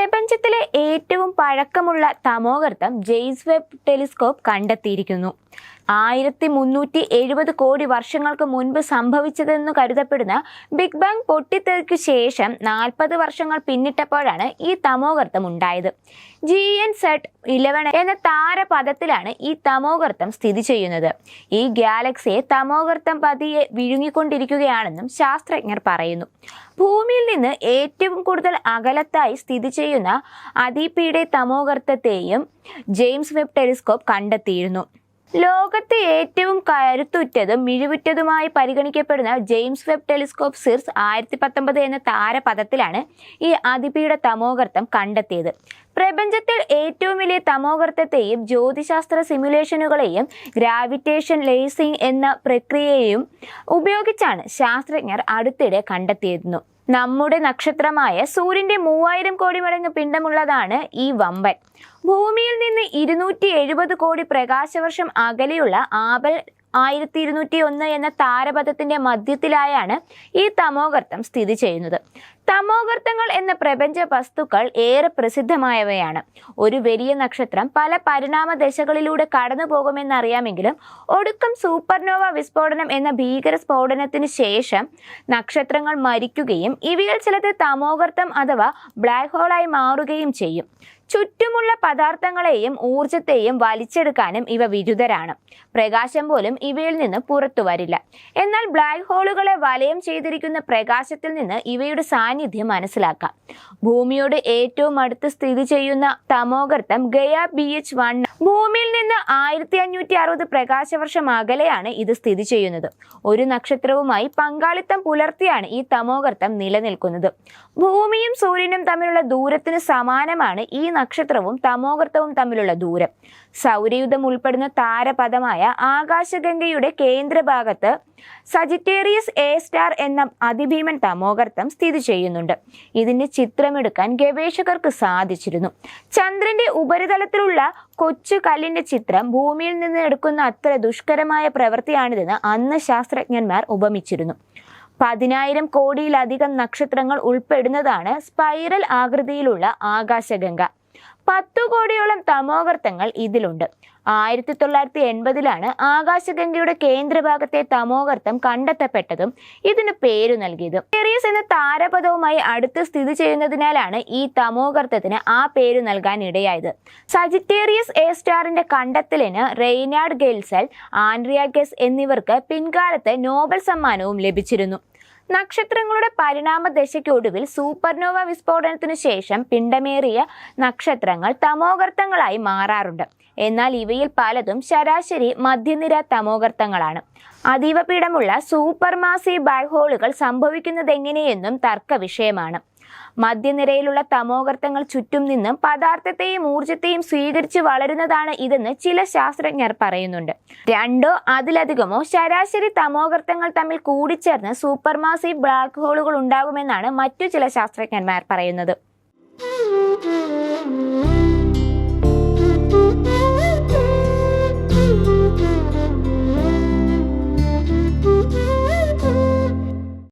പ്രപഞ്ചത്തിലെ ഏറ്റവും പഴക്കമുള്ള തമോഗർത്തം ജെയിംസ് വെബ് ടെലിസ്കോപ്പ് കണ്ടെത്തിയിരിക്കുന്നു. 1370 കോടി വർഷങ്ങൾക്ക് മുൻപ് സംഭവിച്ചതെന്ന് കരുതപ്പെടുന്ന ബിഗ് ബാങ് പൊട്ടിത്തെറിക്കു ശേഷം 40 വർഷങ്ങൾ പിന്നിട്ടപ്പോഴാണ് ഈ തമോഗർത്തം ഉണ്ടായത്. GN-Z11 എന്ന താരപഥത്തിലാണ് ഈ തമോഗർത്തം സ്ഥിതി ചെയ്യുന്നത്. ഈ ഗാലക്സിയെ തമോഗർത്തം പതിയെ വിഴുങ്ങിക്കൊണ്ടിരിക്കുകയാണെന്നും ശാസ്ത്രജ്ഞർ പറയുന്നു. ഭൂമിയിൽ നിന്ന് ഏറ്റവും കൂടുതൽ അകലത്തായി സ്ഥിതി ചെയ്യുന്ന അതിപീഡെ തമോഗർത്തത്തെയും ജെയിംസ് വെബ് ടെലിസ്കോപ്പ് കണ്ടെത്തിയിരുന്നു. ലോകത്തെ ഏറ്റവും കരുത്തുറ്റതും മിഴിവുറ്റതുമായി പരിഗണിക്കപ്പെടുന്ന ജെയിംസ് വെബ് ടെലിസ്കോപ്പ് സിർസ് 1019 എന്ന താരപഥത്തിലാണ് ഈ അതിപീഡ തമോഗർത്തം കണ്ടെത്തിയത്. പ്രപഞ്ചത്തിൽ ഏറ്റവും വലിയ തമോഗർത്തത്തെയും ജ്യോതിശാസ്ത്ര സിമുലേഷനുകളെയും ഗ്രാവിറ്റേഷൻ ലേസിംഗ് എന്ന പ്രക്രിയയെയും ഉപയോഗിച്ചാണ് ശാസ്ത്രജ്ഞർ അടുത്തിടെ കണ്ടെത്തിയിരുന്നു. നമ്മുടെ നക്ഷത്രമായ സൂര്യന്റെ 3000 കോടി മടങ്ങ് പിണ്ഡമുള്ളതാണ് ഈ വമ്പൻ. ഭൂമിയിൽ നിന്ന് 270 കോടി പ്രകാശവർഷം അകലെയുള്ള ആബൽ 1201 എന്ന താരപഥത്തിന്റെ മധ്യത്തിലായാണ് ഈ തമോഗർത്തം സ്ഥിതി ചെയ്യുന്നത്. തമോഗർത്തങ്ങൾ എന്ന പ്രപഞ്ച വസ്തുക്കൾ ഏറെ പ്രസിദ്ധമായവയാണ്. ഒരു വലിയ നക്ഷത്രം പല പരിണാമ ദശകളിലൂടെ കടന്നു പോകുമെന്നറിയാമെങ്കിലും ഒടുക്കം സൂപ്പർനോവ വിസ്ഫോടനം എന്ന ഭീകര സ്ഫോടനത്തിന് ശേഷം നക്ഷത്രങ്ങൾ മരിക്കുകയും ഇവയിൽ ചിലത് തമോഗർത്തം അഥവാ ബ്ലാക്ക് ഹോളായി മാറുകയും ചെയ്യും. ചുറ്റുമുള്ള പദാർത്ഥങ്ങളെയും ഊർജത്തെയും വലിച്ചെടുക്കാനും ഇവ വിരുദ്ധരാണ്. പ്രകാശം പോലും ഇവയിൽ നിന്ന് പുറത്തു വരില്ല. എന്നാൽ ബ്ലാക്ക് ഹോളുകളെ വലയം ചെയ്തിരിക്കുന്ന പ്രകാശത്തിൽ നിന്ന് ഇവയുടെ സാന്നിധ്യം മനസ്സിലാക്കാം. ഭൂമിയോട് ഏറ്റവും അടുത്ത് സ്ഥിതി ചെയ്യുന്ന തമോഗർത്തം ഗയ BH1 ഭൂമിയിൽ നിന്ന് 1560 പ്രകാശവർഷം അകലെയാണ് ഇത് സ്ഥിതി ചെയ്യുന്നത്. ഒരു നക്ഷത്രവുമായി പങ്കാളിത്തം പുലർത്തിയാണ് ഈ തമോഗർത്തം നിലനിൽക്കുന്നത്. ഭൂമിയും സൂര്യനും തമ്മിലുള്ള ദൂരത്തിന് സമാനമാണ് ഈ നക്ഷത്രവും തമോഗർത്തവും തമ്മിലുള്ള ദൂരം. സൗരയൂഥം ഉൾപ്പെടുന്ന താരപഥമായ ആകാശഗംഗയുടെ കേന്ദ്രഭാഗത്ത് സജിറ്റേറിയസ് A സ്റ്റാർ എന്ന അതിഭീമൻ തമോഗർത്തം സ്ഥിതി ചെയ്യുന്നുണ്ട്. ഇതിന്റെ ചിത്രമെടുക്കാൻ ഗവേഷകർക്ക് സാധിച്ചിരുന്നു. ചന്ദ്രന്റെ ഉപരിതലത്തിലുള്ള കൊച്ചു കല്ലിന്റെ ചിത്രം ഭൂമിയിൽ നിന്ന് എടുക്കുന്ന അത്ര ദുഷ്കരമായ പ്രവൃത്തിയാണിതെന്ന് അന്ന് ശാസ്ത്രജ്ഞന്മാർ ഉപമിച്ചിരുന്നു. 10,000 കോടിയിലധികം നക്ഷത്രങ്ങൾ ഉൾപ്പെടുന്നതാണ് സ്പൈറൽ ആകൃതിയിലുള്ള ആകാശഗംഗ. 10 കോടിയോളം തമോഗർത്തങ്ങൾ ഇതിലുണ്ട്. 1980-ലാണ് ആകാശഗംഗയുടെ കേന്ദ്രഭാഗത്തെ തമോഗർത്തം കണ്ടെത്തപ്പെട്ടതും ഇതിന് പേരു നൽകിയതും. സജിറ്റേറിയസ് എന്ന താരപഥവുമായി അടുത്ത് സ്ഥിതി ചെയ്യുന്നതിനാലാണ് ഈ തമോഗർത്തത്തിന് ആ പേരു നൽകാൻ ഇടയായത്. സജിറ്റേറിയസ് A സ്റ്റാറിന്റെ കണ്ടെത്തലിന് റെയ്നാർഡ് ഗെൽസൽ, ആൻഡ്രിയ ഗെസ് എന്നിവർക്ക് പിൻകാലത്ത് നോബൽ സമ്മാനവും ലഭിച്ചിരുന്നു. നക്ഷത്രങ്ങളുടെ പരിണാമ ദശയ്ക്കൊടുവിൽ സൂപ്പർനോവ വിസ്ഫോടനത്തിനു ശേഷം പിണ്ഡമേറിയ നക്ഷത്രങ്ങൾ തമോഗർത്തങ്ങളായി മാറാറുണ്ട്. എന്നാൽ ഇവയിൽ പലതും ശരാശരി മധ്യനിര തമോഗർത്തങ്ങളാണ്. അതീവ പീഡമുള്ള സൂപ്പർമാസീവ് ബ്ലാക്ക് ഹോളുകൾ സംഭവിക്കുന്നതെങ്ങനെയെന്നും തർക്ക വിഷയമാണ്. മധ്യനിരയിലുള്ള തമോഗർത്തങ്ങൾ ചുറ്റും നിന്നും പദാർത്ഥത്തെയും ഊർജത്തെയും സ്വീകരിച്ച് വളരുന്നതാണ് ഇതെന്ന് ചില ശാസ്ത്രജ്ഞർ പറയുന്നുണ്ട്. 2 അതിലധികമോ ശരാശരി തമോഗർത്തങ്ങൾ തമ്മിൽ കൂടിച്ചേർന്ന് സൂപ്പർമാസീവ് ബ്ലാക്ക് ഹോളുകൾ ഉണ്ടാകുമെന്നാണ് മറ്റു ചില ശാസ്ത്രജ്ഞന്മാർ പറയുന്നത്.